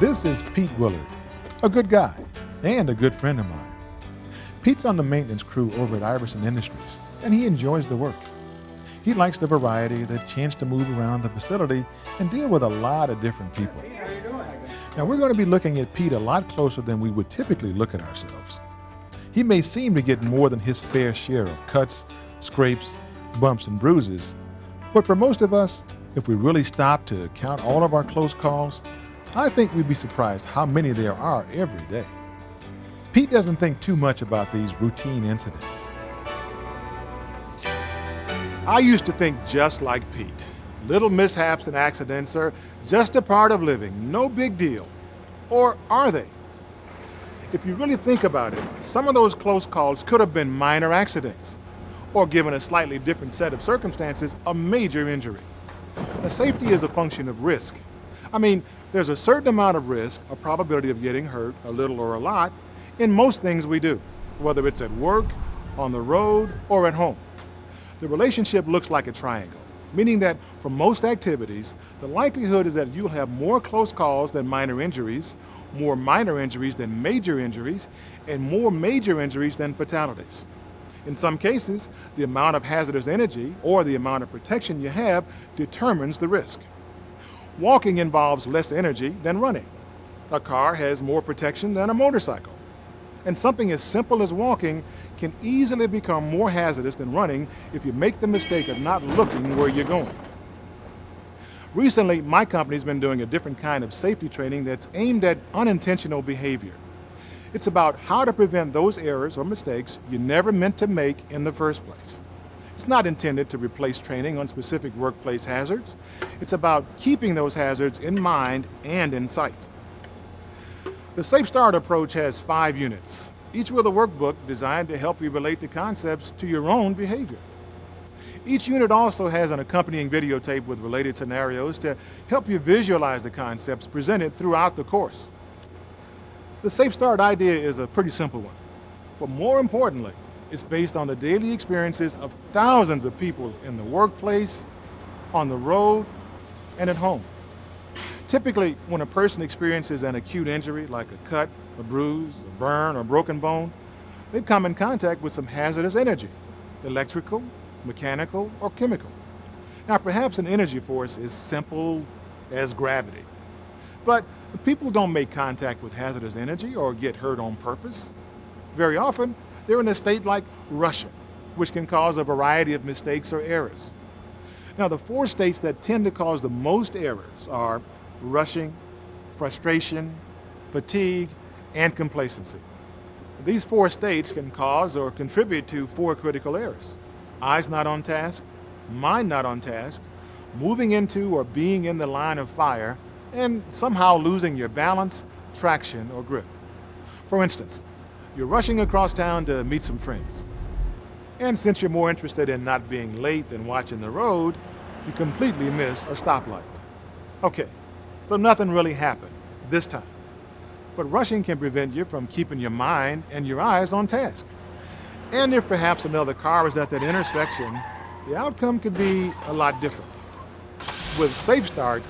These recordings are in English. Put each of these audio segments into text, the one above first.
This is Pete Willard, a good guy and a good friend of mine. Pete's on the maintenance crew over at Iverson Industries, and he enjoys the work. He likes the variety, the chance to move around the facility and deal with a lot of different people. Now, we're going to be looking at Pete a lot closer than we would typically look at ourselves. He may seem to get more than his fair share of cuts, scrapes, bumps, and bruises, but for most of us, if we really stop to count all of our close calls, I think we'd be surprised how many there are every day. Pete doesn't think too much about these routine incidents. I used to think just like Pete. Little mishaps and accidents are just a part of living, no big deal. Or are they? If you really think about it, some of those close calls could have been minor accidents, or given a slightly different set of circumstances, a major injury. Now, safety is a function of risk. I mean, there's a certain amount of risk, a probability of getting hurt, a little or a lot, in most things we do, whether it's at work, on the road, or at home. The relationship looks like a triangle, meaning that for most activities, the likelihood is that you'll have more close calls than minor injuries, more minor injuries than major injuries, and more major injuries than fatalities. In some cases, the amount of hazardous energy or the amount of protection you have determines the risk. Walking involves less energy than running. A car has more protection than a motorcycle. And something as simple as walking can easily become more hazardous than running if you make the mistake of not looking where you're going. Recently, my company's been doing a different kind of safety training that's aimed at unintentional behavior. It's about how to prevent those errors or mistakes you never meant to make in the first place. It's not intended to replace training on specific workplace hazards. It's about keeping those hazards in mind and in sight. The Safe Start approach has 5 units, each with a workbook designed to help you relate the concepts to your own behavior. Each unit also has an accompanying videotape with related scenarios to help you visualize the concepts presented throughout the course. The Safe Start idea is a pretty simple one, but more importantly, it's based on the daily experiences of thousands of people in the workplace, on the road, and at home. Typically, when a person experiences an acute injury like a cut, a bruise, a burn, or broken bone, they've come in contact with some hazardous energy, electrical, mechanical, or chemical. Now, perhaps an energy force is simple as gravity, but people don't make contact with hazardous energy or get hurt on purpose. Very often, they're in a state like rushing, which can cause a variety of mistakes or errors. Now, the 4 states that tend to cause the most errors are rushing, frustration, fatigue, and complacency. These 4 states can cause or contribute to 4 critical errors: eyes not on task, mind not on task, moving into or being in the line of fire, and somehow losing your balance, traction, or grip. For instance, you're rushing across town to meet some friends. And since you're more interested in not being late than watching the road, you completely miss a stoplight. Okay, so nothing really happened this time. But rushing can prevent you from keeping your mind and your eyes on task. And if perhaps another car is at that intersection, the outcome could be a lot different. With Safe Start,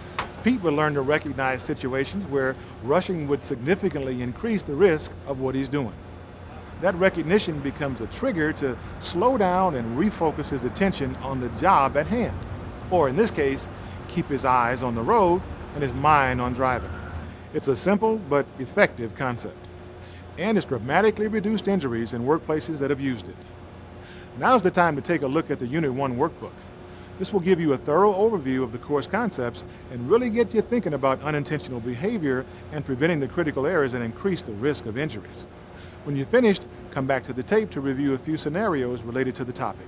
Pete will learn to recognize situations where rushing would significantly increase the risk of what he's doing. That recognition becomes a trigger to slow down and refocus his attention on the job at hand, or in this case, keep his eyes on the road and his mind on driving. It's a simple but effective concept, and it's dramatically reduced injuries in workplaces that have used it. Now's the time to take a look at the Unit 1 workbook. This will give you a thorough overview of the course concepts and really get you thinking about unintentional behavior and preventing the critical errors that increase the risk of injuries. When you're finished, come back to the tape to review a few scenarios related to the topic.